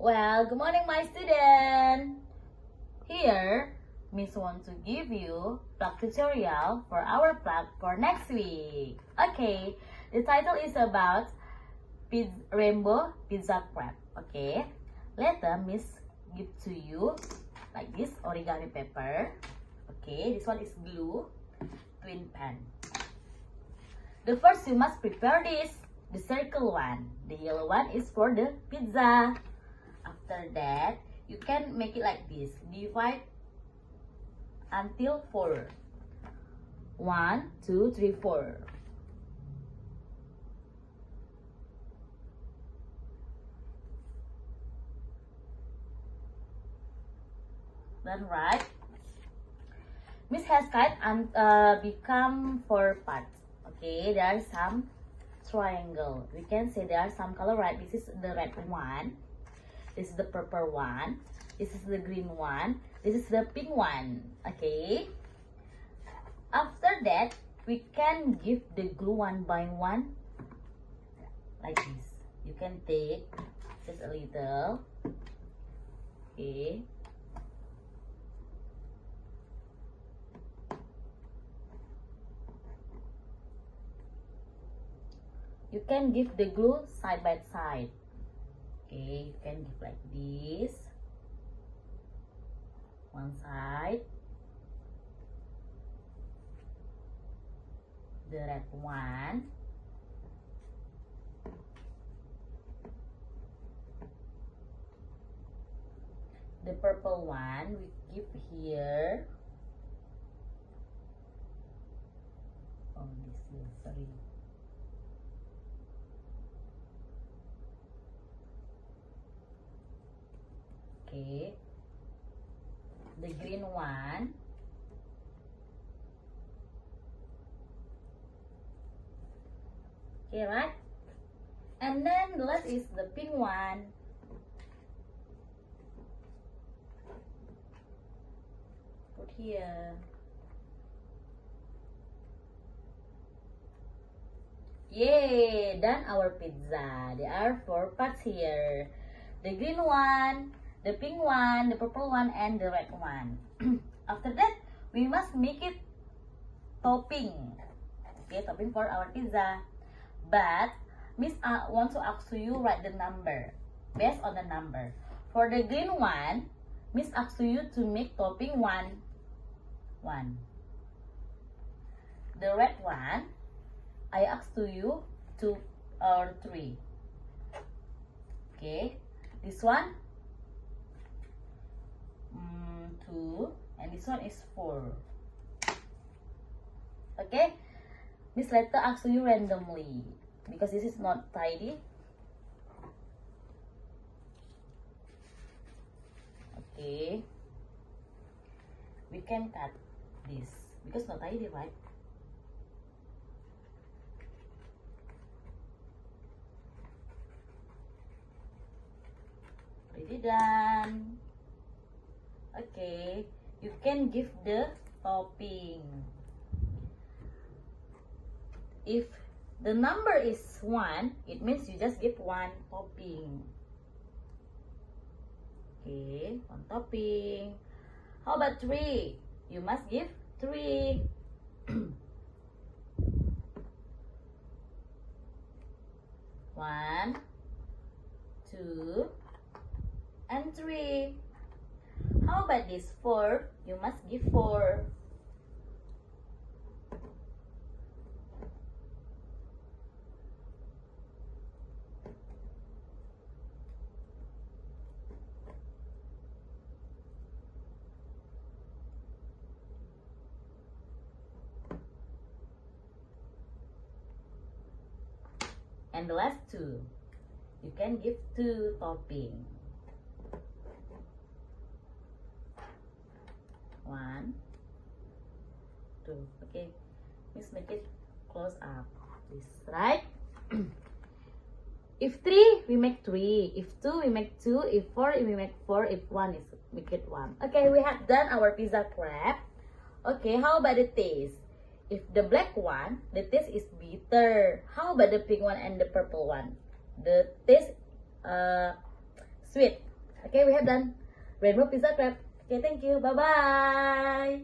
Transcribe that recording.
Well, good morning, my student. Here, Miss want to give you PLAC tutorial for our PLAC for next week. Okay, the title is about rainbow pizza crab. Okay, later Miss give to you like this origami paper. Okay, this one is glue, twin pen. The first you must prepare this, the circle one. The yellow one is for the pizza. After that, you can make it like this. Divide until 4. 1, 2, 3, 4. Then right. Miss has cut and become 4 parts. Okay, there are some triangle. We can say there are some color, right? This is the red one. This is the purple one. This is the green one. This is the pink one. Okay. After that, we can give the glue one by one. Like this. You can take just a little. Okay. You can give the glue side by side. Okay, you can give like this. One side. The red one. The purple one we give here. Oh, this is sorry. Okay, the green one. Okay, right? And then the last is the pink one. Put here. Yay! Done our pizza. There are 4 parts here. The green one, the pink one, the purple one, and the red one. After that, we must make it topping. Okay, topping for our pizza. But Miss want to ask you write the number based on the number. For the green one, Miss asks you to make topping 1. The red one, I ask to you 2 or 3. Okay, this one 2, and this one is 4. Okay, Miss later ask you randomly because this is not tidy. Okay, we can cut this because not tidy, right? Pretty done. Okay, you can give the topping. If the number is 1, it means you just give 1 topping. Okay, 1 topping. How about 3? You must give 3. 1, 2, and 3. How about this 4? You must give 4. And the last 2, you can give 2 topping. 1, 2. Okay, Miss make it close up. This right? If 3, we make 3. If 2, we make 2. If 4, we make 4. If 1 is make it 1. Okay, we have done our pizza crab. Okay, how about the taste? If the black one, the taste is bitter. How about the pink one and the purple one? The taste sweet. Okay, we have done. Rainbow pizza crab. Okay, thank you. Bye bye.